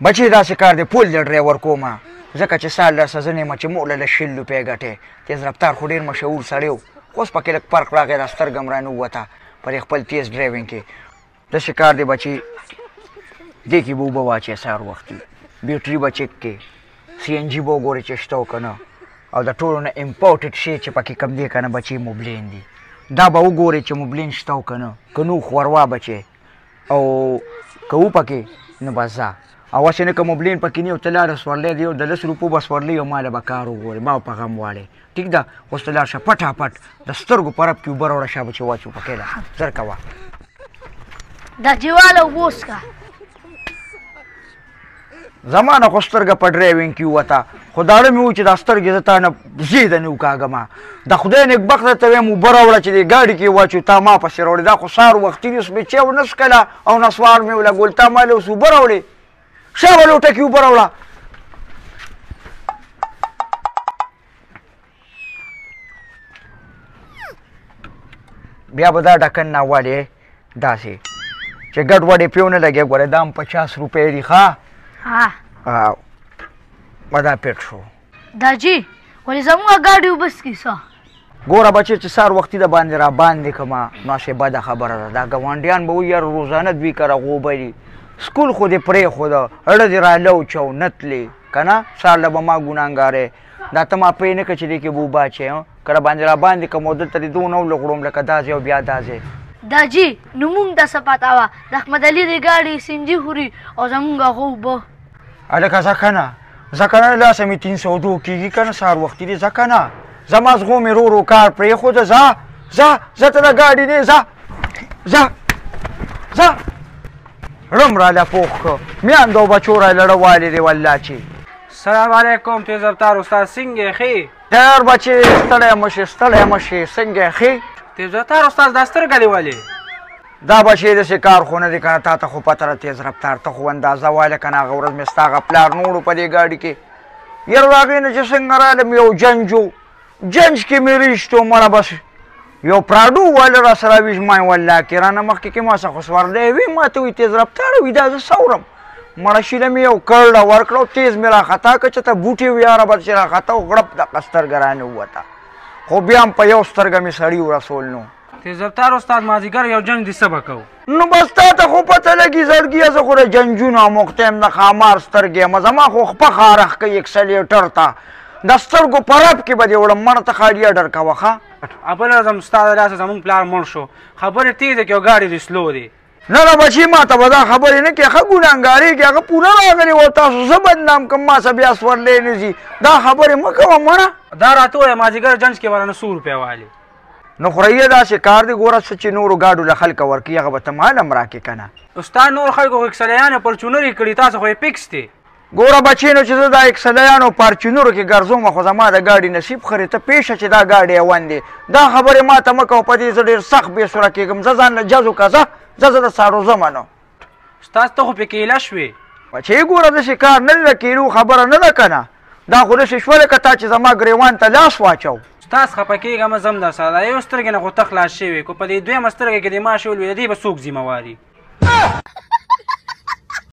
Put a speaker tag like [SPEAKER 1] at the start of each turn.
[SPEAKER 1] بچې داسې کار دی پول د ډرایور کومه ځکه چې سال له سزا نیمه چې موله له 100 روپۍ ګټې تیز رفتار خو ډېر مشهور سړی و خو اوس پکې لږ فرق راغی دا سترګه م رانووته پر خپل تیز ډرایوینګ کې داسې کار دی بچې دې کې به اوبه واچې سهار وختي بیټري به چک کې سی ان جي به وګورې چې شته که نه او د ټولو نه امپورټډ شی چې پکې کوم دی که نه بچې موبلین دي دا به وګورې چې موبلین شته که نه که نو خوروا بچې او که و پکې نو بس ځه او هسې نه که موبلین پکې نه یو ته لاړه سورلی دی یو د 10 روپو به سورلی او ماله به کار وګورې ما په غم واړې ټیک ده اوس ته لاړ شه پټاپټ د سترګو په رب کې اوبه راوړه شابه چې واچو پکې ده زر کوه
[SPEAKER 2] دا جواله اوبه وڅښه
[SPEAKER 1] زما نه خو سترګه په ډرایوینګ کې ووته خو داړه مې و چې دا سترګې زه تا نه زیده نه وکاږم د خدای نیکبخته ته وایم اوبه راوړه چې دې ګاډي کې واچو تا ما پسې راوړې دا خو سهار وختي دي اوس مې چیو نه څښله او نسوار مې ولګول تا مالې اوس اوبه راوړې شابه لوټه کې اوبه راوړه بیا به دا ډکن نه والې داسې چې ګډ وډې پې ونه لګې ګوره دا هم 50 روپۍ دي ښه دا پیټ شو
[SPEAKER 2] داجي ولې زموږ ګاډي اوبه څښي څه
[SPEAKER 1] ګوره بچې چې سهار وختي د باندې را باندې کړمه نو هسې بده خبره ده دا ګاونډیان به وایي یاره روزانه دوی کره غوبه دي سکول خو دې پرېښوده اړه دې را لوچو نه تلې که نه سهار له به ما ګناهګارې دا ته ما پوهې نه کړه چې دې کې به اوبه اچې که را باندې را باندې کړم او دلته دې دونه ولغړوم لکه دا ځای او بیا دا ځای
[SPEAKER 2] داجي نو مونږ ته څه پته وه د احمد علي د ګاډي سنجي خوري او زمونږ هغه اوبه
[SPEAKER 1] هلکه ځه که نه ځه که نه لاسه مې 302 کېږي که نه سهار وختي دی ځه که نه زما زغو مې رو کار پرېښوده ځه ځه ته د ګاډي دی ځه رم راله پوخ کړه میاندو او بچو را لړه والې دی والله چې
[SPEAKER 3] سلام علیکم تیز رفتار استاد څنګه ښې
[SPEAKER 1] خیر بچې ستړی مه شې څنګه ښې
[SPEAKER 3] تیز رفتار استاد دا سترګه دې ولې
[SPEAKER 1] دا بچې داسې کار خو نه دی که نه تا ته خو پته ده تیز رفتار ته خو اندازه وایله که نه هغه ورځ مې ستا هغه پلار نوړو په دې ګاډي کې یاره د هغې نه چې څنګه رالم یو جنج کې مې ریشتو مړه بس یو پراډو واله را سره ویش ما والله کې رانه مخکې کې ما څه خو سورلی وي ما ته وایي تیز رفتار وي دا زه څورم مړه شیله مې یو کرړه ورکړه او تیز مې راخطا کړه چې ته بوټې وي یاره بد چې راخطا او غړپ دغه سترګه رانه ووته خو بیا هم په یو سترګه مې سړي ورسول نو
[SPEAKER 3] تیز رفتار استاد مازدیګر یو جنګ دي څه به کوو
[SPEAKER 1] نو بس تا ته خو پته لګي زړګیه زه خو د جنجونه مخته یم د ښامار سترګې یم زما خو خپه خارخ کوي اکسلیټر ته د سترګو په رب کې به دې وړم مړه ته خالي اډر کوه ښه
[SPEAKER 3] بله ستا د لاسه زمونږ پلار مړ شو خبرې تېزه کې او ګاډي دې سلو دی
[SPEAKER 1] نه نه بچي ما ته به دا خبرې نه کې ښه ګناهګاري کې هغه پوره راغلې وه تاسو زه بدنام کړم ما څه بیا سورلی نه ځي دا خبرې مه کوه مړه
[SPEAKER 3] دا راته ووایه مازدیګر جنج کې ورانه 100 روپۍ والې
[SPEAKER 1] نو خورئیه داسې کار دی ګوره څه چې نورو ګاډو له خلکه ورکوي هغه به ته مال هم راکړې که نه
[SPEAKER 3] استاد نور خلکو خو اکسلیانې پرچونرې کړي تاسو خو یې پکس دی
[SPEAKER 1] ګوره بچې نو چې زه دا اکسلیانو پارچونرو کې ګرځوم خو زما د ګاډي نصیب خرې ته پېښه چې دا ګاډی اون دی دا خبرې ما ته مه کوه په دې زه ډېر سخت بېسوره کېږم زه ځان له جز وکړه زه د سارو ځمه نو
[SPEAKER 3] استاد ته خو پکې ایله شوې
[SPEAKER 1] بچې ګوره داسې کار نه ده کېلو خبره نه ده که نه دا خو داسې شوله که تا چې زما ګرېوان ته لاس واچو
[SPEAKER 3] استاد خفه کېږم زم در سره د یو سترګې نه خو ته خلاص شوې کو په دې دویمه سترګې کې دې ما شول وي د دې به څوک ذمهواري